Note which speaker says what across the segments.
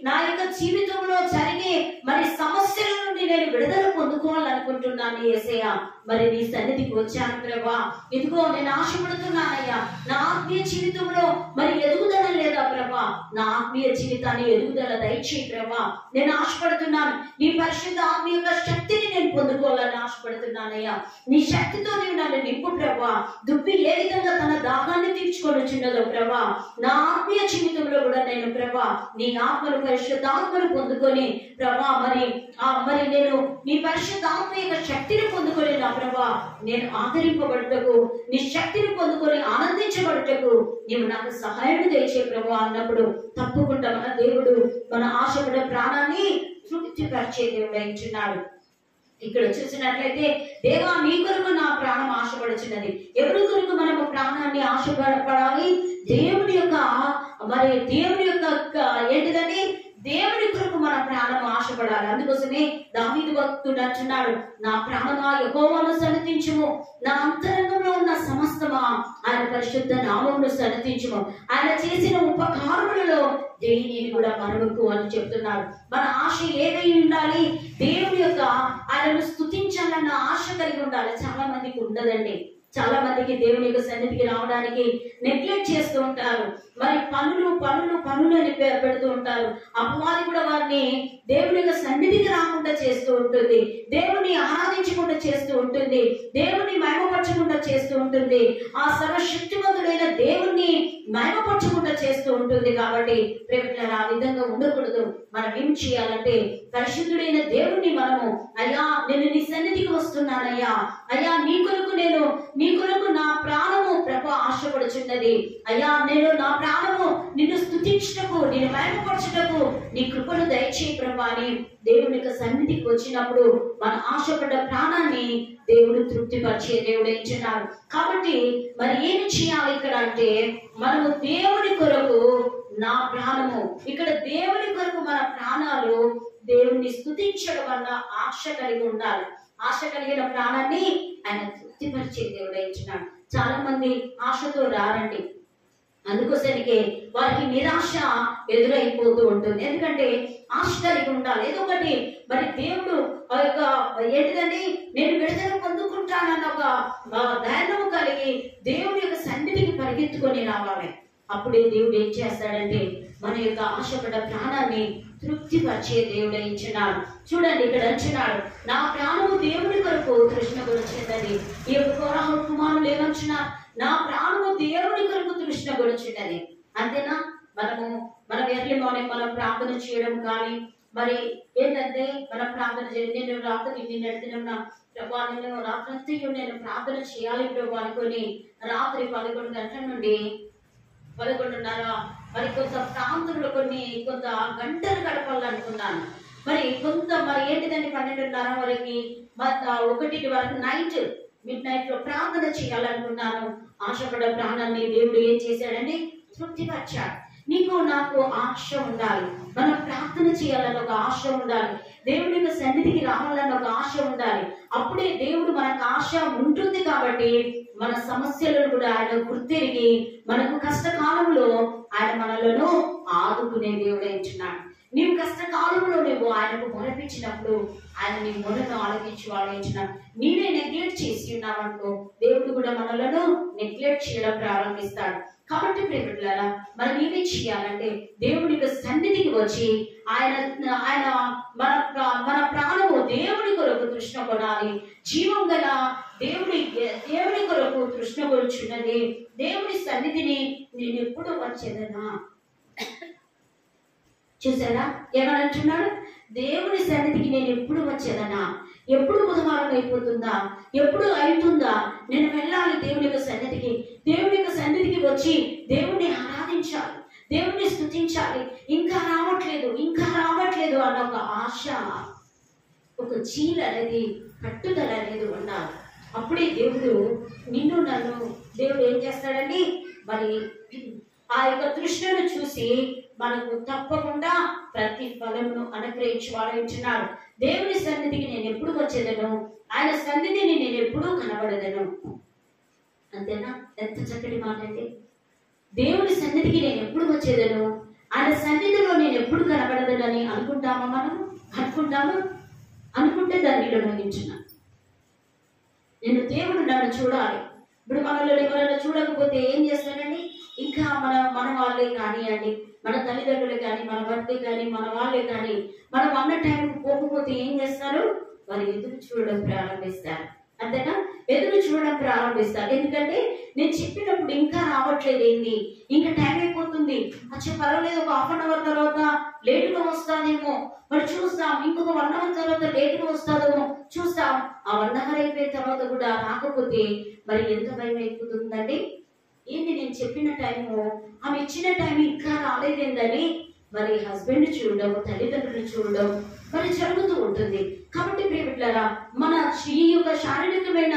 Speaker 1: నా యొక్క జీవితంలో జరిగే మరి సమస్యల నుండి నేను విడుదల పొందుకోవాలనుకుంటున్నాను యేసయ్య. మరి నీ సన్నిధికి వచ్చాను ప్రభా. ఇదిగో నేను ఆశపడుతున్నానయ్యా, నా ఆత్మీయ జీవితంలో మరి ఎదుగుదల లేదా ప్రభా, నా ఆత్మీయ జీవితాన్ని ఎదుగుదల దయచేయి ప్రభా. నేను ఆశపడుతున్నాను, నీ పరిశుద్ధ ఆత్మీయ యొక్క శక్తిని నేను పొందుకోవాలని ఆశపడుతున్నానయ్యా. నీ శక్తితో నీవు నన్ను నింపు ప్రభా. దుప్పి ఏ విధంగా తన దాహాన్ని తీర్చుకొని వచ్చినదో ప్రభా, నా ఆత్మీయ జీవితంలో కూడా నేను ప్రభా నీ ఆత్మను, పరిశుద్ధ ఆత్మను పొందుకొని ప్రభా మరి నేను నీ పరిశుద్ధ ఆత్మ యొక్క శక్తిని పొందుకొని నా ప్రభా నేను ఆదరింపబడుటకు, నీ శక్తిని పొందుకొని ఆనందించబడుటకు నీవు నాకు సహాయం దయచే ప్రభా అన్నప్పుడు తప్పకుండా మన దేవుడు మన ఆశపడే ప్రాణాన్ని తృప్తిపరిచే దేవుడు అయించున్నాడు. ఇక్కడ చూసినట్లయితే దేవా నీ కొరకు నా ప్రాణం ఆశపడుచున్నది. ఎవరి కొరకు మనము ప్రాణాన్ని ఆశపడాలి? దేవుని యొక్క ఏంటిదని దేవుని కొరకు మన ప్రాణం ఆశపడాలి. అందుకోసమే దావీదు భక్తుడు అంటున్నాడు, నా ప్రాణమా యెహోవాను సన్నతించుము, నా అంతరంగంలో ఉన్న సమస్తమా ఆయన పరిశుద్ధ నామమును సన్నతించుము, ఆయన చేసిన ఉపకారములలో దేనిని కూడా మరవకు అని చెప్తున్నాడు. మన ఆశ ఏదై ఉండాలి? దేవుని యొక్క ఆయనను స్తుతించాలన్న ఆశ కలిగి ఉండాలి. చాలా మందికి ఉండదండి. చాలా మందికి దేవుని యొక్క సన్నిధికి రావడానికి నెగ్లెక్ట్ చేస్తూ ఉంటారు. మరి పనులు అని పెడుతూ ఉంటారు. అపవాది కూడా వారిని దేవుని యొక్క సన్నిధికి రాకుండా చేస్తూ ఉంటుంది, దేవుని ఆరాధించకుండా చేస్తూ ఉంటుంది, దేవుని మహిమపరచకుండా చేస్తూ ఉంటుంది, ఆ సర్వశక్తివంతుడైన దేవుణ్ణి మహిమపరచకుండా చేస్తూ ఉంటుంది. కాబట్టి ప్రేమికులారా, ఆ విధంగా ఉండకూడదు. మనం ఏం చేయాలంటే పరిశుద్ధుడైన దేవుణ్ణి మనము, అయ్యా నేను నీ సన్నిధికి వస్తున్నానయ్యా, అయ్యా నీ కొరకు నా ప్రాణము ప్రభు ఆశపడుచున్నది, అయ్యా నేను నా ప్రాణము నిన్ను స్తుతించుటకు, నిన్ను మహిమపరచుటకు నీ కృపను దయచేయి ప్రభా అని దేవుని యొక్క సన్నిధికి వచ్చినప్పుడు మన ఆశపడ్డ ప్రాణాన్ని దేవుడు తృప్తిపరిచే దేవుడు ఎంచున్నాడు. కాబట్టి మరి ఏమి చేయాలి ఇక్కడ అంటే, మనము దేవుని కొరకు నా ప్రాణము, ఇక్కడ దేవుని కొరకు మన ప్రాణాలు దేవుణ్ణి స్తుతించడం వల్ల ఆశ కలిగి ఉండాలి. ఆశ కలిగిన ప్రాణాన్ని ఆయన తృప్తిపరిచే దేవుడు ఎంచున్నాడు. చాలా మంది ఆశతో రారండి. అందుకోసానికి వారికి నిరాశ ఎదురైపోతూ ఉంటుంది. ఎందుకంటే ఆశ కలిగి ఉండాలి. ఏదో ఒకటి మరి దేవుడు ఆ యొక్క ఏంటిదండి నేను విడుదల పొందుకుంటానన్న ఒక ధైర్యం కలిగి దేవుడి యొక్క సన్నిధికి పరిగెత్తుకొని రావాలి. అప్పుడే దేవుడు ఏం చేస్తాడంటే మన యొక్క ఆశపడ్డ ప్రాణాన్ని తృప్తిపరిచే దేవుడు ఇచ్చినాడు. చూడండి ఇక్కడ అంటున్నాడు, నా ప్రాణము దేవుడి కొరకు తృష్ణ కొలుచున్నది. ఈ యొక్క కోరహ కుమారులు ఏమంటున్నారు? నా ప్రాణము దేవుడి కొరకు తృష్ణ కొలుచున్నది. అంతేనా? మనం ఎర్లీ మార్నింగ్ మనం ప్రార్థన చేయడం కానీ మరి ఏంటంటే మనం ప్రార్థన చేయాలి. నేను నడుతున్నా ప్రభా, నేను రాత్రంతా నేను ప్రార్థన చేయాలి ప్రభు అనుకొని రాత్రి 11 గంటల నుండి 11:30 మరి కొంత ప్రాంతంలో కొంత గంటలు గడపాలనుకున్నాను. మరి ఏంటిదండి 12:30 వరకు 1 వరకు మిడ్ నైట్ లో ప్రార్థన చేయాలనుకున్నాను. ఆశపడ్డ ప్రాణాన్ని దేవుడు ఏం చేశాడండి? తృప్తిపరిచాడు. నీకు నాకు ఆశ ఉండాలి. మనం ప్రార్థన చేయాలని ఒక ఆశ ఉండాలి. దేవుడి యొక్క సన్నిధికి రావాలని ఒక ఆశ ఉండాలి. అప్పుడే దేవుడు మనకు ఆశ ఉంటుంది. కాబట్టి మన సమస్యలను కూడా ఆయన గుర్తిరిగి మనకు కష్టకాలంలో ఆయన మనలను ఆదుకునే దేవుడు ఎంచున్నాడు. నీవు కష్టకాలంలో నువ్వు ఆయనకు మొరపించినప్పుడు ఆయన నీ మొరను ఆలకించి వాడించినాడు. నీవే నెగ్లెక్ట్ చేసి ఉన్నావనుకో దేవుడు కూడా మనలను నెగ్లెక్ట్ చేయడం ప్రారంభిస్తాడు. కాబట్టి ప్రేమికులారా, మనం ఏమి చేయాలంటే దేవుడి యొక్క సన్నిధికి వచ్చి ఆయన మన ప్రాణము దేవుడి కొరకు తృష్ణ కొనాలి. జీవం గల దేవుడి కొరకు తృష్ణ కొలుచున్నది. దేవుడి సన్నిధిని నేను ఎప్పుడు వచ్చేదనా? చూసారా ఏమనంటున్నాడు? దేవుడి సన్నిధికి నేను ఎప్పుడు వచ్చేదనా? ఎప్పుడు బుధవారం అయిపోతుందా? ఎప్పుడు అవుతుందా? నేను వెళ్ళాలి దేవుని యొక్క సన్నిధికి. దేవుని యొక్క సన్నిధికి వచ్చి దేవుణ్ణి ఆరాధించాలి, దేవుణ్ణి స్తుతించాలి. ఇంకా రావట్లేదు అన్న ఒక ఆశ, ఒక చీల అనేది, పట్టుదల అనేది ఉండాలి. అప్పుడే దేవుడు నన్ను దేవుడు ఏం చేస్తాడండి? మరి ఆ యొక్క తృష్ణను చూసి మనకు తప్పకుండా ప్రతి ఫలమును అనుగ్రహించి వాడించున్నాడు. దేవుని సన్నిధికి నేను ఎప్పుడు వచ్చేదను? ఆయన సన్నిధిని నేను ఎప్పుడూ కనబడదను. అంతేనా? ఎంత చక్కటి మాట అండి. దేవుని సన్నిధికి నేను ఎప్పుడు వచ్చేదను? ఆయన సన్నిధిలో నేను ఎప్పుడు కనబడదను అనుకుంటాము. అనుకుంటే దాన్ని వినియోగించున్నాను. నేను దేవుడు నన్ను చూడాలి. ఇప్పుడు మనలో ఎవరైనా చూడకపోతే ఏం చేస్తానండి? ఇంకా మన వాళ్ళే కానివ్వండి, మన తల్లిదండ్రులే కానీ, మన భర్తే కానీ, మన వాళ్ళే కానీ మనం అన్న టైంకి పోకపోతే ఏం చేస్తారు? వారు ఎదురు చూడడం ప్రారంభిస్తారు. అంతేనా? ఎదురు చూడడం ప్రారంభిస్తారు. ఎందుకంటే నేను చెప్పినప్పుడు ఇంకా రావట్లేదు, ఏంది ఇంకా టైం అయిపోతుంది, అచ్చా పర్వాలేదు, ఒక హాఫ్ అన్ అవర్ తర్వాత లేటుగా వస్తానేమో, మరి చూస్తాం. ఇంకొక 1 అవర్ తర్వాత లేటుగా వస్తాదేమో చూస్తాం. ఆ 1 అవర్ అయిపోయిన తర్వాత కూడా రాకపోతే మరి ఎంత భయం అయిపోతుందండి? ఏంటి నేను చెప్పిన టైము, ఆమె ఇచ్చిన టైం ఇంకా రాలేదేందని మరి హస్బెండ్ చూడడం, తల్లిదండ్రులు చూడడం మరి జరుగుతూ ఉంటుంది. కాబట్టి ప్రియమిత్రులారా, మన ఈ యొక్క శారీరకమైన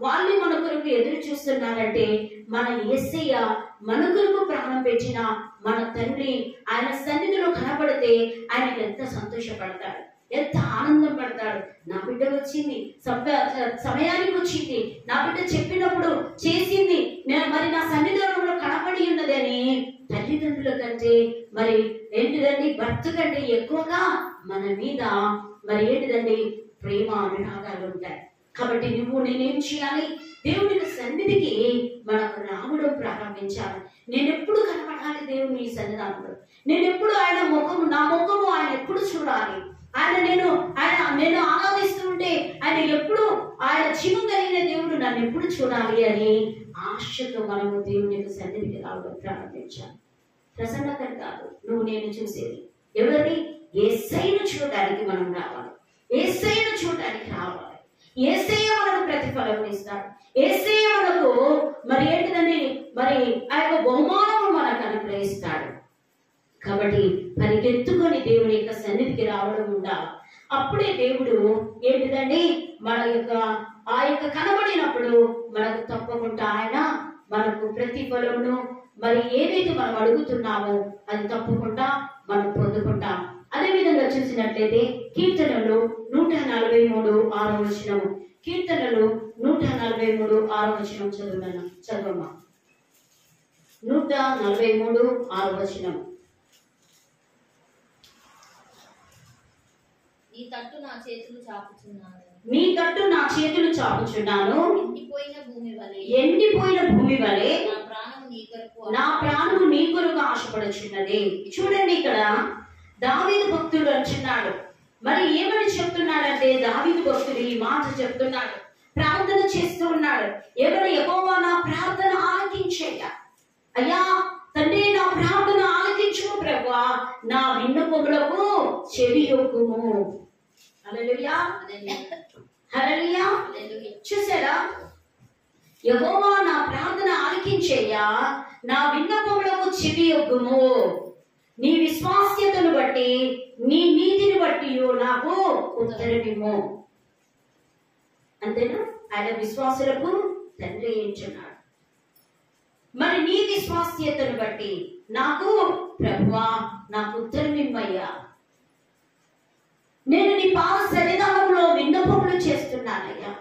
Speaker 1: వాళ్ళు మన కొరకు ఎదురు చూస్తున్నారంటే మన యేసయ్య మన కొరకు ప్రాణం పెట్టిన మన తండ్రి ఆయన సన్నిధిలో కనపడితే ఆయనకి ఎంత సంతోషపడతాడు, ఎంత ఆనందం పడతాడు. నా బిడ్డ వచ్చింది, సమయానికి వచ్చింది, నా బిడ్డ చెప్పినప్పుడు చేసింది, మరి నా సన్నిధానంలో కనపడి ఉన్నదని తల్లిదండ్రుల కంటే మరి ఏంటిదండి, భర్త కంటే ఎక్కువగా మన మీద మరి ఏంటిదండి ప్రేమ అనురాగాలు ఉంటాయి. కాబట్టి నేనేం చేయాలి? దేవునికి సన్నిధికి మనకు రావడం ప్రారంభించాలి. నేను ఎప్పుడు కనపడాలి దేవుని సన్నిధానంలో? నేను ఎప్పుడు ఆయన ముఖము, నా ముఖము ఆయన ఎప్పుడు చూడాలి? నేను ఆరాధిస్తుంటే ఆయన ఎప్పుడు, ఆయన జీవం కలిగిన దేవుడు నన్ను ఎప్పుడు చూడాలి అని ఆశతో మనము దేవుని యొక్క సన్నిధికి రావడం ప్రారంభించాలి. ప్రసన్నకం కాదు నువ్వు నేను చూసేది, ఎవరిని? యేసయ్యను చూడడానికి మనం రావాలి. యేసయ్యను చూడడానికి రావాలి. యేసయ్య మనకు ప్రతిఫలం ఇస్తాడు. యేసయ్య మనకు మరి ఏంటిదని మరి ఆ యొక్క బహుమానము మనకు అనుగ్రహిస్తాడు. కాబట్టి పరిగెత్తుకొని దేవుని యొక్క సన్నిధికి రావడం ఉండాలి. అప్పుడే దేవుడు ఏంటిదండి మన యొక్క ఆ యొక్క కనబడినప్పుడు మనకు తప్పకుండా ఆయన మనకు ప్రతిఫలమును మరి ఏదైతే మనం అడుగుతున్నామో అది తప్పకుండా మనం పొందుకుంటాం. అదే విధంగా చూసినట్లయితే కీర్తనలు 143:6 కీర్తనలు 143:6 చదవమ్మా. 143:6
Speaker 2: నీ తట్టు నా చేతులు చాపుచున్నాను,
Speaker 1: ఎండిపోయిన భూమి వలె
Speaker 2: నా ప్రాణము
Speaker 1: నీ కొరకు ఆశపడుచున్నది. చూడండి, ఇక్కడ దావీదు భక్తుడు అంటున్నాడు. మరి ఏమని చెప్తున్నాడంటే, దావీదు భక్తుడు ఈ మాట చెప్తున్నాడు, ప్రార్థన చేస్తూ ఉన్నాడు. ఎవరు? యెహోవా నా ప్రార్థన ఆలకించయ్యా. అయ్యా తండ్రి, నా ప్రార్థన ఆలకించు ప్రభువా, నా విన్నపములకు చెవి యొక్కుము. హల్లెలూయా, హల్లెలూయా. చూసారా? యెహోవా నా ప్రార్థన ఆలకించయ్యా, నా విన్నపములకు చెవి యొక్కుము. నీ విశ్వాస్యతను బట్టి, నీ నీతిని బట్టి నాకు ఉత్తరమిమ్ము. అంతేనా? ఆయన విశ్వాసులకు తండ్రి ఏంచున్నాడు. మరి నీ విశ్వాస్యతను బట్టి నాకు ప్రభువా నాకు ఉత్తరమిమ్మయ్యా. నేను నీ పాద సన్నిధానంలో విన్నపములు చేస్తున్నానయ్యా.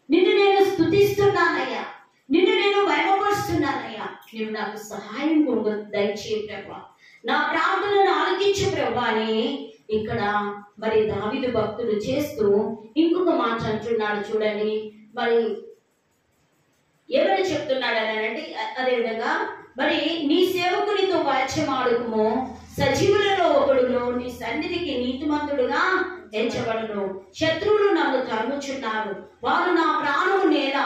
Speaker 1: నిన్ను నేను స్తుతిస్తున్నానయ్యా, నిన్ను నేను భయపరుస్తున్నానయ్యా. నువ్వు నాకు సహాయం దయచేయి ప్రభువా, నా ప్రార్థనను ఆలకించు ప్రభువా అని ఇక్కడ మరి దావీదు భక్తుడు చేస్తూ ఇంకొక మాట అంటున్నాడు. చూడండి, మరి ఎవరు చెప్తున్నాడు అని అంటే, అదేవిధంగా మరి నీ సేవకునితో వాచ్యమాడుకుము, సజీవులలో ఒకడును నీ సన్నిధికి నీతిమంతుడుగా ఎంచబడును. శత్రువులు నన్ను తరుముచున్నారు, వారు నా ప్రాణము నేల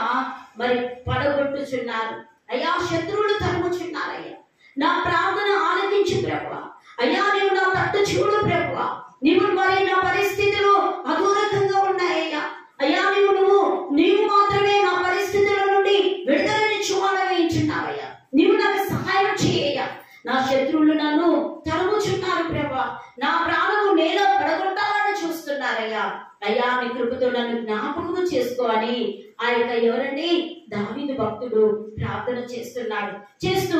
Speaker 1: మరి పడగొట్టుచున్నారు. అయ్యా శత్రువులు తరుముచున్నారయ్యా, నా ప్రార్థన ఆలకించు ప్రభువా. అయ్యా నీవు నా తట్టు చూడు ప్రభువా. నీవు మరి నా పరిస్థితులు అదూరకంగా ఉన్నాయ్యా. అయ్యా నీవు మాత్రమే నా పరిస్థితుల నుండి విడుదలనిచ్చు వేయించున్నావయ్యా. నీవు నాకు సహాయం చేయయ్యా. నా శత్రువులు నన్ను తరుముచున్నారు ప్రభువా, నా ప్రాణము నేల పడగొట్టాలని చూస్తున్నారయ్యా. అయ్యా నీ కృపతో నన్ను జ్ఞాపకము చేసుకో అని ఆ యొక్క ఎవరండి దావీదు భక్తుడు ప్రార్థన చేస్తున్నాడు. చేస్తూ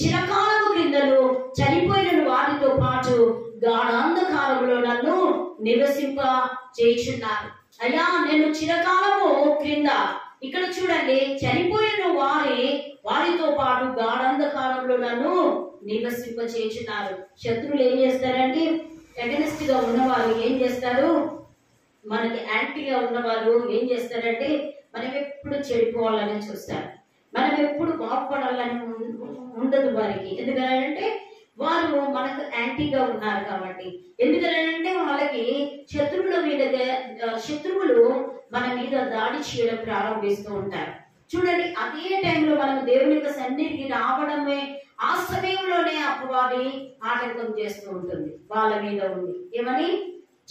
Speaker 1: చిరకాలము క్రిందలు చనిపోయిన వారితో పాటు గాఢాంధకారంలో నన్ను నివసింప చేయుచున్నారు. అయ్యా నేను చిరకాలము క్రింద, ఇక్కడ చూడండి, చనిపోయిన వారితో పాటు గాఢాంధకారంలో నన్ను నివసింప చేయుచున్నారు. శత్రువులు ఏం చేస్తారండి? అగెనిస్ట్ గా ఉన్నవారు ఏం చేస్తారు, మనకి యాంటీగా ఉన్నవారు ఏం చేస్తారంటే మనం ఎప్పుడు చెడిపోవాలని చూస్తారు, మనం ఎప్పుడు బాగుపడాలని ఉండదు వారికి. ఎందుకంటే వారు మనకు యాంటీగా ఉన్నారు కాబట్టి. ఎందుకంటే వాళ్ళకి శత్రువులు మన మీద దాడి చేయడం ప్రారంభిస్తూ ఉంటారు. చూడండి, అదే టైంలో మనం దేవుని యొక్క సన్నిధికి రావడమే ఆ సమయంలోనే అపవాది ఆటంకం చేస్తూ ఉంటుంది. వాళ్ళ మీద ఉంది ఏమని,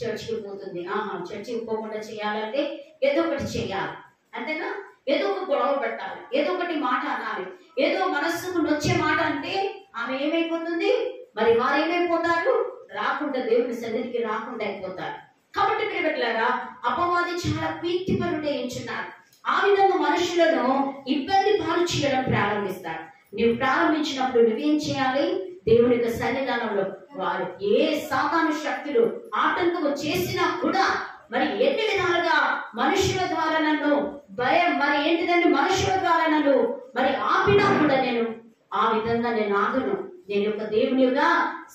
Speaker 1: చర్చికి పోతుంది, చర్చికి పోకుండా చేయాలంటే ఏదో ఒకటి చేయాలి, అంతేనా, ఏదో ఒక గొడవ పెట్టాలి, ఏదో ఒకటి మాట అనాలి, ఏదో మనస్సుకు నొచ్చే మాట అంటే ఆమె ఏమైపోతుంది, మరి వారు ఏమైపోతారు, రాకుండా దేవుని సన్నిధికి రాకుండా అయిపోతారు. కాబట్టి ప్రియబిడ్డలారా, అపవాది చాలా కీర్తిపరుడే ఎంచున్నారు. ఆ విధంగా మనుషులను ఇబ్బంది పాలు చేయడం ప్రారంభిస్తారు. నువ్వు ప్రారంభించినప్పుడు నువ్వేం చేయాలి, దేవుని యొక్క సన్నిధానంలో వారు ఏ సాతాను శక్తులు ఆటంకం చేసినా కూడా, మరి ఎన్ని విధాలుగా మనుషుల ద్వారా నన్ను మనుషుల ద్వారా నన్ను మరి ఆపినా కూడా నేను ఆ విధంగా నేను ఆగను. నేను ఒక దేవుని యొక్క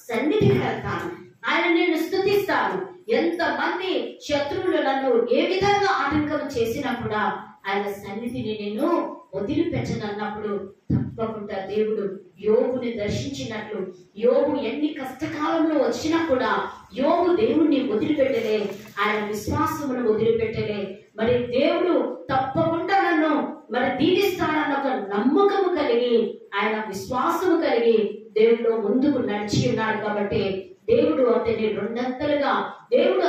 Speaker 1: సన్నిధికి వెళ్తాను, ఆయన నేను స్తుతిస్తాను. ఎంతమంది శత్రువులు నన్ను ఏ విధంగా ఆటంకం చేసినా కూడా ఆయన సన్నిధిని నేను వదిలిపెట్టనన్నప్పుడు తప్పకుండా దేవుడు యోబుని దర్శించినట్లు, యోబు ఎన్ని కష్టకాలంలో వచ్చినా కూడా యోబు దేవుణ్ణి వదిలిపెట్టలే, ఆయన విశ్వాసమును వదిలిపెట్టలే. మరి దేవుడు తప్పకుండా నన్ను మరి దీవిస్తాడన్న ఒక నమ్మకము కలిగి, ఆయన విశ్వాసము కలిగి దేవుడు ముందుకు నడిచి ఉన్నాడు. కాబట్టి దేవుడు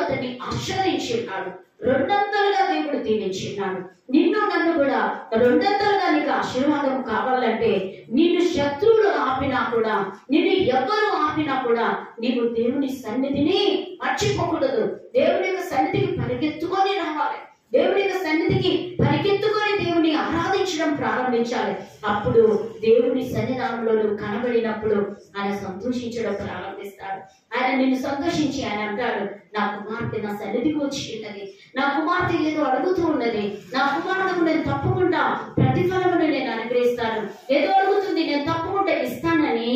Speaker 1: అతన్ని ఆశీర్వదించి ఉన్నాడు, రెండంతలుగా దేవుడు దీవించిన్నాడు. నిన్ను నన్ను కూడా రెండంతలుగా నీకు ఆశీర్వాదం కావాలంటే, నిన్ను శత్రువులు ఆపినా కూడా, నిన్ను ఎవరు ఆపినా కూడా నీవు దేవుని సన్నిధిని మర్చిపోకూడదు. దేవుని యొక్క సన్నిధికి పరిగెత్తుకొని రావాలి, దేవుని యొక్క సన్నిధికి పరిగెత్తుకొని దేవుని ఆరాధించడం ప్రారంభించాలి. అప్పుడు దేవుని సన్నిధానంలో నువ్వు కనబడినప్పుడు ఆయన సంతోషించడం ప్రారంభిస్తాడు. ఆయన నిన్ను సంతోషించి ఆయన అంటాడు, నా కుమార్తె నా సన్నిధికి వచ్చి ఉన్నది, నా కుమార్తె ఏదో అడుగుతూ ఉన్నది, నా కుమార్తెకు నేను తప్పకుండా ప్రతిఫలమును నేను అనుగ్రహిస్తాను, ఏదో అడుగుతుంది నేను తప్పకుండా ఇస్తానని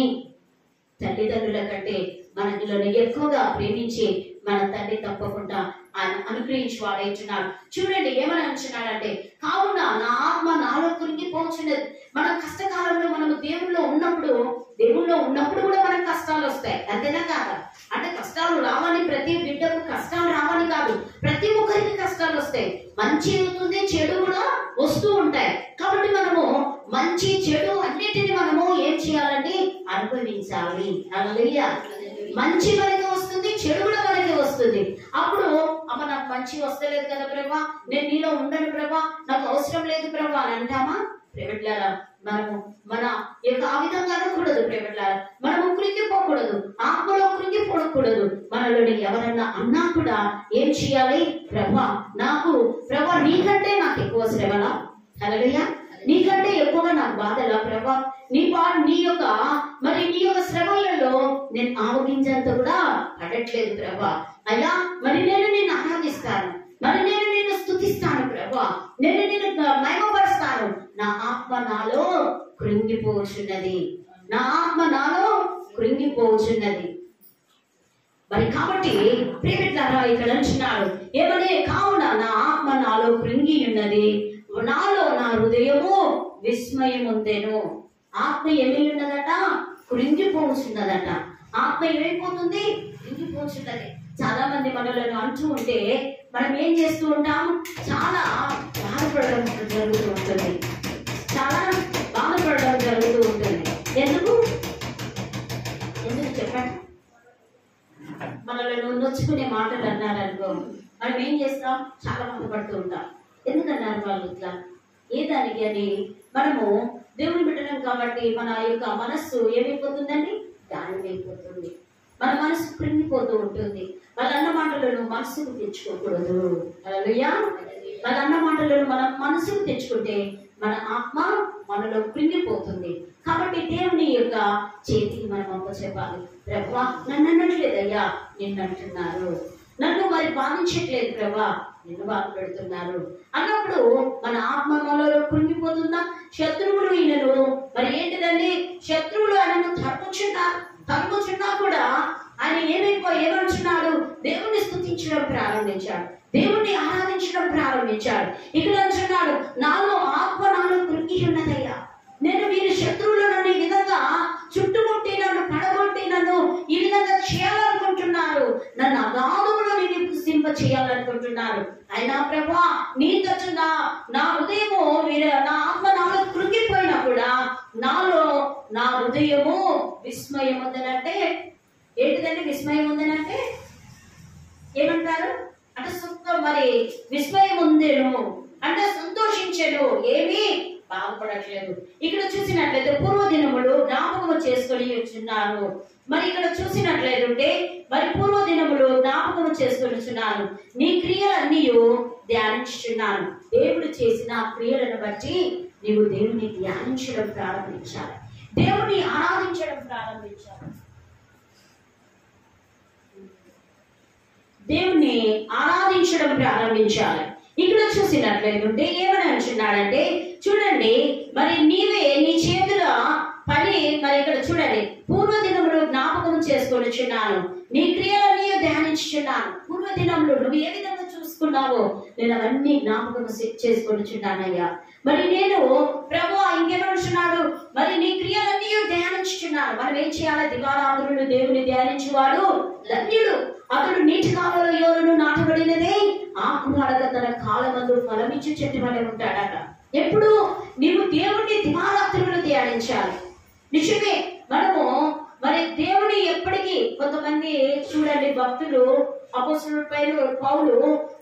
Speaker 1: తల్లిదండ్రుల కంటే మనలో ఎక్కువగా ప్రేమించి మన తండ్రి తప్పకుండా ఆయన అనుగ్రహించి వాడైతున్నాడు. చూడండి ఏమని అంటున్నాడంటే, కావున నా ఆత్మ నాలో కృంగిపోతున్నది. మన కష్టకాలంలో మనము దేవుల్లో ఉన్నప్పుడు కూడా మనకు కష్టాలు వస్తాయి, అంతేనా కాదా? అంటే కష్టాలు రావని, ప్రతి బిడ్డకు కష్టాలు రావని కాదు, ప్రతి ఒక్కరికి కష్టాలు వస్తాయి. మంచి అవుతుంది, చెడు కూడా వస్తూ ఉంటాయి. కాబట్టి మనము మంచి చెడు అన్నిటిని మనము ఏం చేయాలండి, అనుభవించాలి. హల్లెలూయా. మంచి మనకి వస్తుంది, చెడు కూడా మనకి వస్తుంది. అప్పుడు అమ్మ నాకు మంచి వస్తలేదు కదా ప్రభా, నేను నీలో ఉండను ప్రభా, నాకు అవసరం లేదు ప్రభా అని అంటామా? ప్రేమిట్లారా, మనము మన యొక్క ఆ విధంగా అనకూడదు. ప్రేమిట్లారా, మనము కృంగిపోకూడదు, ఆత్మలో కృంగిపోకూడదు. మనలోని ఎవరన్నా అన్నా కూడా ఏం చేయాలి, ప్రభా నీకంటే నాకు ఎక్కువ శ్రమలా, హల్లెలూయా, నీకంటే ఎక్కువగా నాకు బాధలా ప్రభా, నీ యొక్క శ్రమలలో నేను ఆవగించేంత కూడా పడట్లేదు ప్రభా. అయ్యా, మరి నేను నిన్ను ఆరాధిస్తాను, మరి నేను నిన్ను స్తుతిస్తాను ప్రభా, నేను నిన్ను మహిమపరుస్తాను. నా ఆత్మ నాలో కృంగిపోచున్నది, నా ఆత్మ నాలో కృంగిపోచున్నది. మరి కాబట్టి ప్రియమిత్రులారా, ఇక్కడ అంటున్నాడు ఏమనే, కావున నా ఆత్మ నాలో కృంగి ఉన్నది, నాలో నా హృదయము విస్మయం ఉందేను. ఆత్మ ఏమై ఉన్నదట, కృంగిపోతున్నదట. ఆత్మ ఏమైపోతుంది, కృంగిపోతున్నది. చాలా మంది మనలను అంటూ ఉంటే మనం ఏం చేస్తూ ఉంటాం, చాలా బాధపడడం జరుగుతూ ఉంటుంది, ఎందుకు చెప్పండి? మనలను నొచ్చుకునే మాటలు అన్నారనుకో, మనం ఏం చేస్తాం, చాలా బాధపడుతూ ఉంటాం. ఎందుకన్నారు వాళ్ళు ఇట్లా, ఏ దానికి అని. మనము దేవుని బిడ్డలం కాబట్టి మన యొక్క మనస్సు ఏమైపోతుందండి, గాయమైపోతుంది, మన మనసు కృంగిపోతూ ఉంటుంది. వాళ్ళ అన్న మాటలను మనసుకు తెచ్చుకోకూడదు. హల్లెలూయా. వాళ్ళ అన్న మాటలను మనం మనసుకు తెచ్చుకుంటే మన ఆత్మ మనలో కృంగిపోతుంది. కాబట్టి దేవుని యొక్క చేతికి మనం అప్పచెప్పాలి. ప్రభువా, నన్ను అనట్లేదయ్యా, నిన్ను అంటున్నారు, నన్ను మరి బాధించట్లేదు ప్రభా, నిన్ను బాధ పెడుతున్నారు అన్నప్పుడు మన ఆత్మ మనలో కృంగిపోతుందా? శత్రువులు ఈయనను మరి ఏంటిదండి, శత్రువులు ఆయనను తరుముచున్నా కూడా ఆయన ఏమంటున్నాడు, దేవుని స్తుతించడం ప్రారంభించాడు, దేవుణ్ణి ఆరాధించడం ప్రారంభించాడు. ఇక్కడ అంటున్నాడు, నాలో ఆత్మ నాలో కృంగి ఉన్నదయ్యా, నేను వీరి శత్రువులను ఈ విధంగా చుట్టుముట్టి నన్ను పడగొట్టి నన్ను ఈ విధంగా చేయాలనుకుంటున్నారు, నన్ను అగాధములో నివసింప చేయాలనుకుంటున్నారు. అయినా ప్రభా నీ తట్టు నా హృదయము నా ఆత్మ నాలో కృంగిపోయినా కూడా నాలో నా హృదయము విస్మయం ఉందనంటే ఏంటిదండి? విస్మయం ఉందనంటే ఏమంటారు అంటే మరి విస్మయం ఉందేను అంటే సంతోషించెను, ఏమీ బాధపడట్లేదు. ఇక్కడ చూసినట్లయితే పూర్వదినములు జ్ఞాపకము చేసుకొని వచ్చున్నాను. మరి ఇక్కడ చూసినట్లయితే మరి పూర్వదినములు జ్ఞాపకము చేసుకొని వచ్చున్నాను, నీ క్రియలన్నీ ధ్యానించుచున్నాను. దేవుడు చేసిన క్రియలను బట్టి నీవు దేవుని ధ్యానించడం ప్రారంభించాలి, దేవుని ఆరాధించడం ప్రారంభించాలి, దేవుణ్ణి ఆరాధించడం ప్రారంభించాలి. ఇక్కడ చూసినట్లయితే ఏమని అంటున్నాడంటే చూడండి, మరి నీవే నీ చేతుల పని, మరి ఇక్కడ చూడండి, పూర్వదినములు జ్ఞాపకం చేసుకొనిచున్నాను, నీ క్రియలన్నీ ధ్యానించుచున్నాను. పూర్వదినములు నువ్వు ఏ విధంగా చూసుకున్నావో నేను అవన్నీ జ్ఞాపకం చేసుకొనిచున్నానయ్యా. మరి నేను ప్రభువా ఇంకేమంటున్నాడు, మరి నీ క్రియలన్నీ ధ్యానించుచున్నాను. మనం ఏం చేయాలి? దివారాత్రులు దేవుని ధ్యానించువాడు ధన్యుడు, అతడు నీటి కాలంలో యోరును నాటబడినదే ఆకుమాడక తన కాలమందు ఫలమిచ్చు చెట్టు వలె ఉంటాడట. ఎప్పుడు నీవు దేవుణ్ణి దివారాత్రులు ధ్యానించాలి. నిజమే, మనము మరి దేవుని ఎప్పటికీ కొంతమంది చూడండి భక్తులు అపోస్తలుడైన పౌలు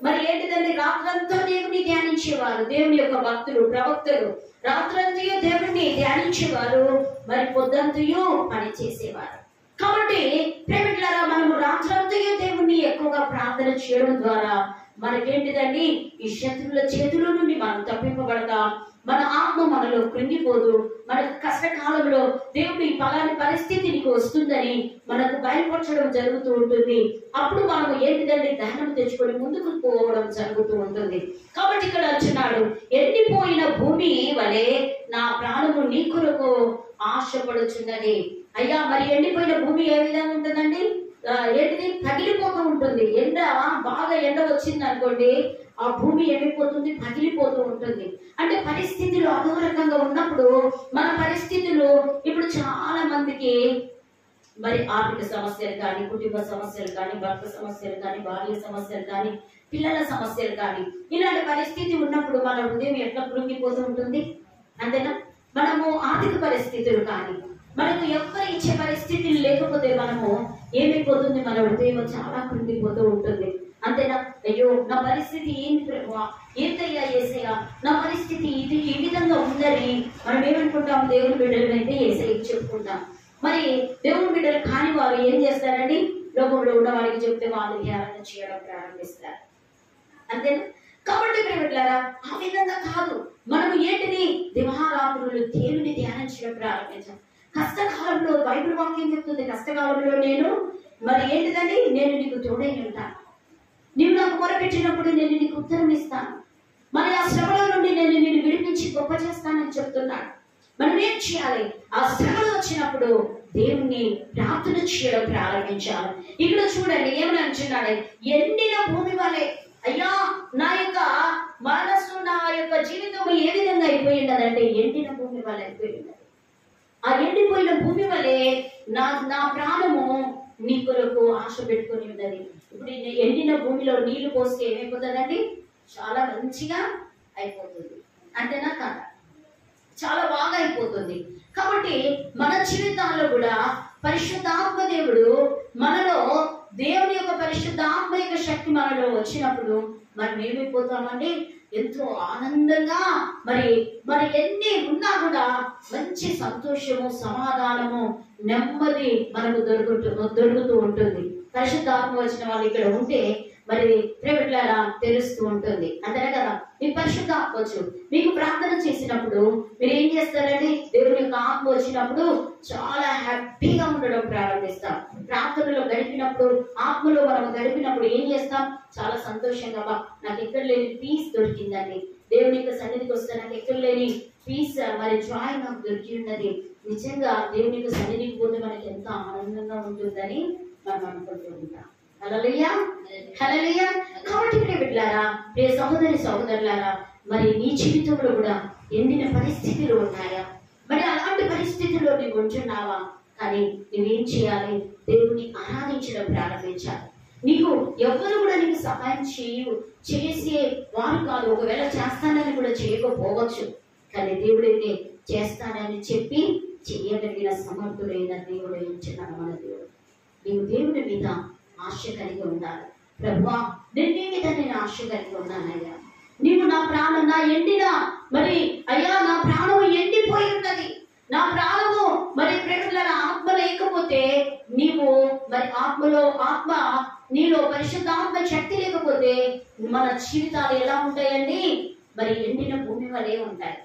Speaker 1: మరి ఏంటిదండి రాత్రంతా దేవుని ధ్యానించేవారు. దేవుని యొక్క భక్తులు ప్రవక్తలు రాత్రంతయు దేవుణ్ణి ధ్యానించేవారు, మరి పొద్దంతయు పని చేసేవారు. కాబట్టి ప్రేమికులారా, మనము రాత్రంతయు దేవుణ్ణి ఎక్కువగా ప్రార్థన చేయడం ద్వారా మనకేంటిదండి ఈ శత్రువుల చేతుల నుండి మనం తప్పింపబడతాం. మన ఆత్మ మనలో కృంగిపోదు. మన కష్టకాలంలో దేవుడు ఈ పలాని పరిస్థితి నీకు వస్తుందని మనకు బయలుపరచడం జరుగుతూ ఉంటుంది. అప్పుడు మనము ఏంటిదండి ధైర్యం తెచ్చుకొని ముందుకు పోవడం జరుగుతూ ఉంటుంది. కాబట్టి ఇక్కడ అంటున్నాడు, ఎండిపోయిన భూమి వలె నా ప్రాణము నీ కొరకు ఆశపడుచున్నది. అయ్యా, మరి ఎండిపోయిన భూమి ఏ విధంగా ఉంటుందండి? ఏంటిది? పగిలిపోతూ ఉంటుంది. బాగా ఎండ వచ్చింది అనుకోండి, ఆ భూమి ఎండిపోతుంది, పగిలిపోతూ ఉంటుంది. అంటే పరిస్థితులు అదో రకంగా ఉన్నప్పుడు మన పరిస్థితులు ఇప్పుడు చాలా మందికి మరి ఆర్థిక సమస్యలు కానీ, కుటుంబ సమస్యలు కానీ, భర్త సమస్యలు కానీ, భార్య సమస్యలు కానీ, పిల్లల సమస్యలు కానీ, ఇలాంటి పరిస్థితి ఉన్నప్పుడు మన హృదయం ఎట్లా కృంగిపోతూ ఉంటుంది అంతేనా? మనము ఆర్థిక పరిస్థితులు కానీ మనకు ఎవరు ఇచ్చే పరిస్థితులు లేకపోతే మనము ఏమైపోతుంది, మన హృదయం చాలా కృంగిపోతూ ఉంటుంది. అంతేనా? అయ్యో నా పరిస్థితి ఏంటి ప్రభువా, ఏంటయ్యా యేసయ్యా, నా పరిస్థితి ఇది ఈ విధంగా ఉందని మనం ఏమనుకుంటాం? దేవుని బిడ్డలనైతే యేసయ్యకి చెప్పుకుంటాం. మరి దేవుని బిడ్డలు కాని వారు ఏం చేస్తారండి? లోకంలో ఉన్న వారికి చెప్తే వాళ్ళు ధ్యానం చేయడం ప్రారంభిస్తారు. అంతేనా? కాబట్టి ప్రేమికులారా, ఆ విధంగా కాదు. మనం ఏంటిది దివారాత్రులు దేవుని ధ్యానించడం ప్రారంభించాం. కష్టకాలంలో బైబిల్ వాక్యం చెప్తుంది, కష్టకాలంలో నేను మరి ఏంటిదండి నేను నీకు తోడై ఉంటాను, నీవు నాకు మొరపెట్టినప్పుడు నేను నీకు ఉత్తరం ఇస్తాను, మరి ఆ శ్రమల నుండి నేను నిన్ను విడిపించి గొప్ప చేస్తానని చెప్తున్నాడు. మనం ఏం చేయాలి? ఆ శ్రమలు వచ్చినప్పుడు దేవుణ్ణి ప్రార్థన చేయడం ప్రారంభించాలి. ఇక్కడ చూడండి ఏమని అంటున్నాడు, ఎండిన భూమి వలె. అయ్యా, నా యొక్క మనస్సు నా యొక్క జీవితం ఏ విధంగా అయిపోయిందంటే ఎండిన భూమి వలె అయిపోయింది. ఆ ఎండిపోయిన భూమి వలె నా ప్రాణము నీ కొరకు ఆశ పెట్టుకుని ఉన్నది. ఇప్పుడు ఎండిన భూమిలో నీళ్లు పోస్తే ఏమైపోతుందండి? చాలా మంచిగా అయిపోతుంది. అంతేనా కాదా? చాలా బాగా అయిపోతుంది. కాబట్టి మన జీవితాల్లో కూడా పరిశుద్ధాత్మ దేవుడు మనలో, దేవుని యొక్క పరిశుద్ధాత్మ యొక్క శక్తి మనలో వచ్చినప్పుడు మనం ఏమైపోతామండి? ఎంతో ఆనందంగా మరి ఎన్ని ఉన్నా కూడా మంచి సంతోషము, సమాధానము, నెమ్మది మనకు దొరుకుతూ ఉంటుంది. పరిశుద్ధాత్మ వచ్చిన వాళ్ళు ఇక్కడ ఉంటే మరి ప్రేమికులారా తెలుస్తూ ఉంటుంది. అంతేనే కదా? మీకు పరిశుద్ధాత్మ వచ్చు, మీకు ప్రార్థన చేసినప్పుడు మీరు ఏం చేస్తారండి? దేవుని యొక్క ఆత్మ వచ్చినప్పుడు చాలా హ్యాపీగా ఉండడం ప్రారంభిస్తాం. ప్రార్థనలో గడిపినప్పుడు, ఆత్మలో మనం గడిపినప్పుడు ఏం చేస్తాం? చాలా సంతోషంగా, నాకు ఎక్కడ లేని పీస్ దొరికిందండి, దేవుని యొక్క సన్నిధికి వస్తే నాకు ఎక్కడ లేని పీస్ మరి జాయ్ నాకు దొరికి ఉన్నది. నిజంగా దేవుని యొక్క సన్నిధికి పోతే మనకి ఎంతో ఆనందంగా ఉంటుందని మనం అనుకుంటూ ఉంటాం. హల్లెలూయా, హల్లెలూయా. కాబట్టి ప్రియ బిడ్డలారా, ప్రియ సహోదరి సహోదరులారా, మరి నీ జీవితంలో కూడా ఎండిన పరిస్థితులు ఉన్నాయా? మరి అలాంటి పరిస్థితుల్లో నీవు ఉంటున్నావా? కానీ నువ్వేం చేయాలి? దేవుని ఆరాధించడం ప్రారంభించాలి. నీకు ఎవరు కూడా నీకు సహాయం చేసే వారు కాదు. ఒకవేళ చేస్తానని కూడా చేయకపోవచ్చు, కానీ దేవుడైతే చేస్తానని చెప్పి చేయగలిగిన సమర్థుడైన దేవుడు ఎంచున్నాడు మన దేవుడు. నీవు దేవుడి మీద ఆశ కలిగి ఉండాలి. ప్రభువా, నేను నీ మీద నేను ఆశ కలిగి ఉన్నానయ్యా. నీవు నా ప్రాణం, నా ఎండిన మరి అయ్యా నా ప్రాణము ఎండిపోయి ఉన్నది. నా ప్రాణము మరి ప్రేమల ఆత్మ లేకపోతే నీవు మరి ఆత్మ నీలో పరిశుద్ధాత్మ శక్తి లేకపోతే మన జీవితాలు ఎలా ఉంటాయండి? మరి ఎండిన భూమి వలె ఉంటాయి.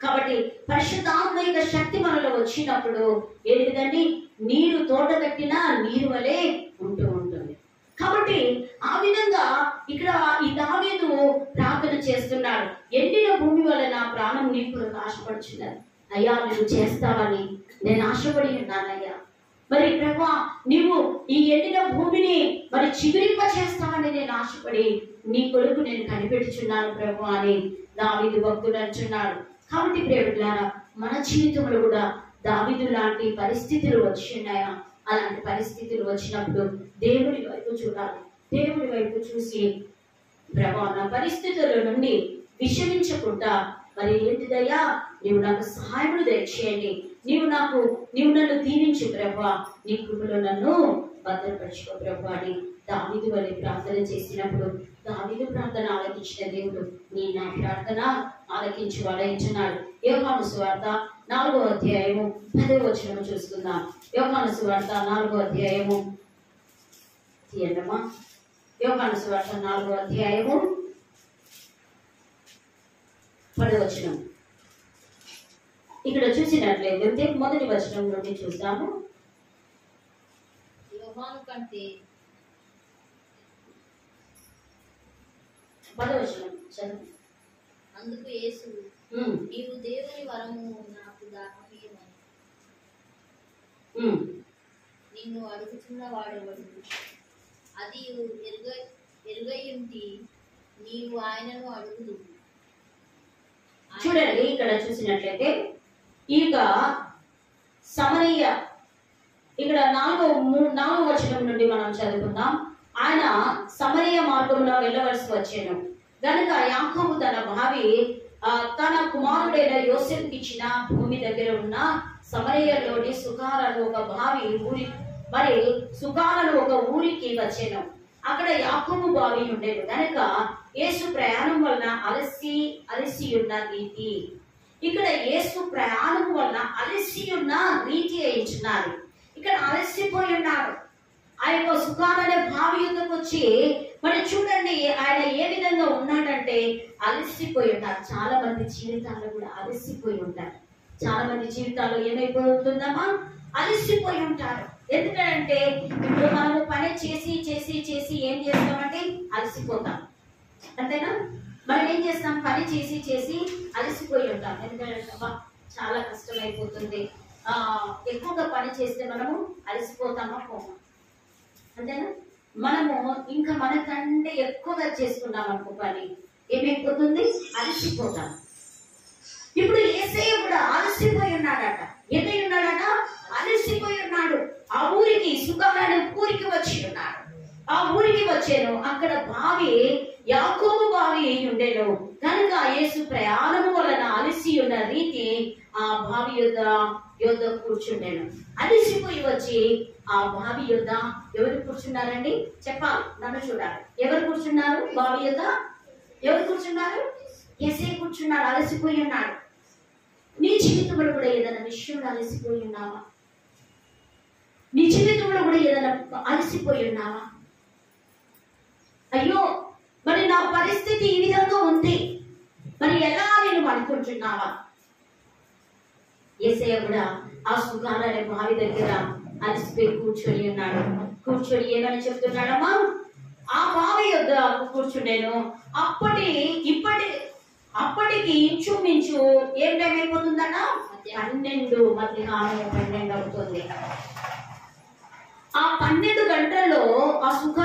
Speaker 1: కాబట్టి పరిశుద్ధాత్మ యొక్క శక్తి మనలో వచ్చినప్పుడు ఏంటిదండి? నీరు తోట కట్టిన నీరు వలె ఉంటూ ఉంటుంది. కాబట్టి ఆ విధంగా ఇక్కడ ఈ దావీదు ప్రార్థన చేస్తున్నాడు. ఎండిన భూమి వల్ల నా ప్రాణం నీ కొరకు ఆశపడుచున్నది. అయ్యా, నువ్వు చేస్తావని నేను ఆశపడి ఉన్నానయ్యా. మరి ప్రభువా, నీవు ఈ ఎండిన భూమిని మరి చిగురింప చేస్తావని నేను ఆశపడి నీ కొరకు నేను కనిపెట్టుచున్నాను ప్రభువా అని దావీదు భక్తుడు అంటున్నాడు. కాబట్టి ప్రేమికులారా, మన జీవితంలో కూడా దావీదు లాంటి పరిస్థితులు వచ్చి ఉన్నాయా? అలాంటి పరిస్థితులు వచ్చినప్పుడు దేవుడి వైపు చూడాలి. దేవుడి వైపు చూసి ప్రభువా, నా పరిస్థితుల నుండి విషమించకుండా మరి ఏంటిదయ్యా, నీవు నాకు సహాయములు దయచేయండి. నీవు నన్ను దీవించు ప్రభువా, నీ కృపలో నన్ను భద్రపరచుకో ప్రభువా అని దావీదు వలె ప్రార్థన చేసినప్పుడు దావీదు ప్రార్థన ఆలకించిన దేవుడు నా ప్రార్థన ఆలకించి వాడైంచున్నాడు. యోహాను సువార్త 4వ అధ్యాయము 10వ వచనం చూసుకుందాం. యోహాను సువార్త 4వ అధ్యాయము తీయండమ్మా. యోహాను సువార్త 4వ అధ్యాయము 10వ వచనం. ఇక్కడ చూసినట్లయితే మొదటి వచనం నుండి చూద్దాము.
Speaker 2: యోహాను కంటే
Speaker 1: 10వ వచనం చదువు.
Speaker 2: అందుకు యేసు, నీవు దేవుని వరము నాకు దానమీయమని నిన్ను అడుగుతున్న వాడెవడు? అది ఎరుగయుంటి నీవు ఆయనను అడుగుదు.
Speaker 1: చూడండి, ఇక్కడ చూసినట్లయితే ఇక సమరయ్య, ఇక్కడ 4వ వచనం నుండి మనం చదువుకుందాం. ఆయన సమరయ్య మార్గంలో వెళ్ళవలసి వచ్చాను గనుక యాకోబు తన భావి తన కుమారుడైన యోసేపుకి ఇచ్చిన భూమి దగ్గర ఉన్న సమరయ్యలోని సుకాలను ఒక బావి ఊరి మరి సుకాలను ఒక ఊరికి వచ్చాను. అక్కడ యాకోబు బావి ఉండేది కనుక యేసు ప్రయాణం వలన అలసి ఉన్న రీతి, ఇక్కడ యేసు ప్రయాణం వలన అలసి ఉన్న రీతి ఎంచున్నారు. ఇక్కడ అలసిపోయి ఉన్నాడు. ఆ యొక్క సుఖాలనే భావి యుద్ధకు వచ్చి మరి చూడండి ఆయన ఏ విధంగా ఉన్నాడంటే అలసిపోయి ఉంటారు. చాలా మంది జీవితాల్లో కూడా అలసిపోయి ఉంటారు. చాలా మంది జీవితాల్లో ఏమైపోయి ఉంటుందమ్మా? అలసిపోయి ఉంటారు. ఎందుకంటే ఇప్పుడు మనము పని చేసి చేసి చేసి ఏం చేస్తామంటే అలసిపోతాం, అంతేనా? మనం ఏం చేస్తాం? పని చేసి చేసి అలసిపోయి ఉంటాం. ఎందుకంటే చాలా కష్టం అయిపోతుంది. ఎక్కువగా పని చేస్తే మనము అలసిపోతామా? పోమా? అంతేనా? మనము ఇంకా మనకంటే ఎక్కువగా చేసుకున్నాం అనుకో పని, ఏమైపోతుంది? అలసిపోతాం. ఇప్పుడు యేసయ్య కూడా అలసిపోయి ఉన్నాడట. ఏమై ఉన్నాడట? అలసిపోయి ఉన్నాడు. ఆ ఊరికి సుఖమైన ఊరికి వచ్చి ఉన్నాడు. ఆ ఊరికి వచ్చాను. అక్కడ బావి యాకోబు బావి ఉండేను కనుక యేసు ప్రయాణము వలన అలసి ఉన్న రీతి ఆ బావి యొద్ద కూర్చుండేను. అలసిపోయి వచ్చి ఆ బావి యొద్ద ఎవరు కూర్చున్నారండి? చెప్పాలి, నన్ను చూడాలి. ఎవరు కూర్చున్నారు బావి యొద్ద? ఎవరు కూర్చున్నారు? యేసయ్య కూర్చున్నాడు. అలసిపోయి ఉన్నాడు. నీ జీవితంలో కూడా ఏదైనా విషయంలో అలసిపోయి ఉన్నావా? నీ జీవితంలో కూడా ఏదైనా అలసిపోయి ఉన్నావా? అయ్యో, మరి నా పరిస్థితి ఈ విధంగా ఉంది, మరి ఎలా నేను అనుకుంటున్నావా? యేసయ్య కూడా ఆ సుఖాలనే బావి దగ్గర అలసిపోయి కూర్చొని ఉన్నాడు. కూర్చొని ఏమని చెప్తున్నాడమ్మా? ఆ బావి యొద్ద కూర్చుండేను. అప్పటికి ఇంచుమించు ఏం టైం అయిపోతుందన్న? 12 మధ్యాహ్నం 12 అవుతుంది. ఆ 12 గంటల్లో ఆ సుఖ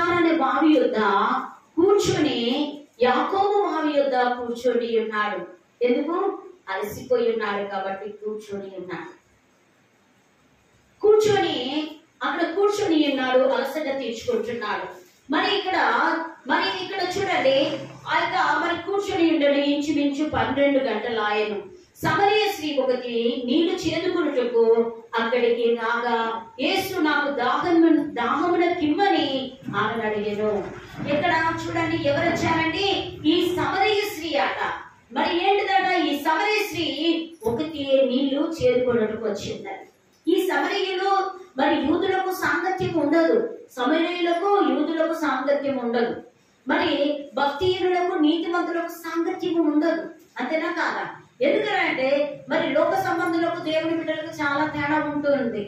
Speaker 1: కూర్చొని యాకోబు బావి యొద్ద కూర్చొని ఉన్నాడు. ఎందుకు? అలసిపోయి ఉన్నాడు కాబట్టి కూర్చొని ఉన్నాడు. అక్కడ కూర్చొని ఉన్నాడు, అలసట తీర్చుకుంటున్నాడు. మరి ఇక్కడ చూడండి, ఆ యొక్క మరి కూర్చొని ఉండడు ఇంచుమించు 12 గంటలు ఆయను. సమరయ స్త్రీ ఒకటి నీళ్లు చేదుకున్నట్టుకు అక్కడికి రాగా యేసు నాకు దాహమున కిమ్మని ఆమెను అడిగాను. ఇక్కడ చూడండి ఎవరు వచ్చారండి? ఈ సమరయ స్త్రీ అట. మరి ఏంటిదట? ఈ సమరయ స్త్రీ ఒకటి నీళ్లు చేదుకున్నట్టుకు వచ్చిందని. ఈ సమరయులు మరి యూదులకు సాంగత్యం ఉండదు, సమరయులకు యూదులకు సాంగత్యం ఉండదు, మరి భక్తిహీనులకు నీతిమంతులకు సాంగత్యం ఉండదు. అంతేనా కాదా? ఎందుకంటే మరి లోక సంబంధులకు దేవుని బిడ్డలకు చాలా తేడా ఉంటుంది.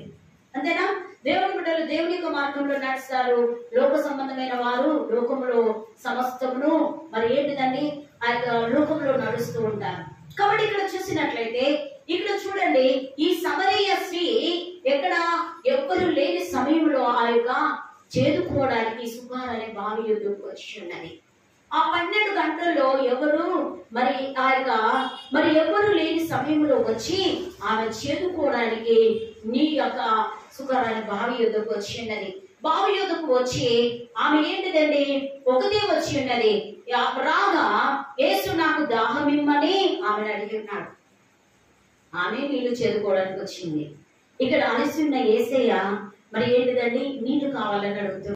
Speaker 1: అంతేనా? దేవుని బిడ్డలు దేవుని యొక్క మార్గంలో నడుస్తారు, లోక సంబంధమైన వారు లోకంలో సమస్తమును మరి ఏంటిదండి ఆ యొక్క లోకంలో నడుస్తూ ఉంటారు. కాబట్టి ఇక్కడ చూసినట్లయితే ఇక్కడ చూడండి, ఈ సమరయ స్త్రీ ఎక్కడ ఎవ్వరు లేని సమయంలో ఆ యొక్క చేదుకోవడానికి సుకార్ అనే బావి యొద్దకు వచ్చి ఉన్నది. ఆ 12 గంటల్లో ఎవరు మరి ఆ యొక్క మరి ఎవరు లేని సమయంలో వచ్చి ఆమె చేదుకోవడానికి నీ యొక్క సుకార్ అనే బావి యొద్దకు వచ్చి ఉన్నది. బావి యొద్దకు వచ్చి ఆమె ఏంటిదండి ఒకటే వచ్చి ఉన్నది. రాగా యేసు నాకు దాహమిమ్మని ఆమెను అడిగి ఉన్నాడు. ఆమె నీళ్లు చేదుకోవడానికి వచ్చింది. ఇక్కడ అలసి ఉన్న యేసయ్య మరి ఏంటిదండి నీళ్లు కావాలని అడుగుతున్నాడు.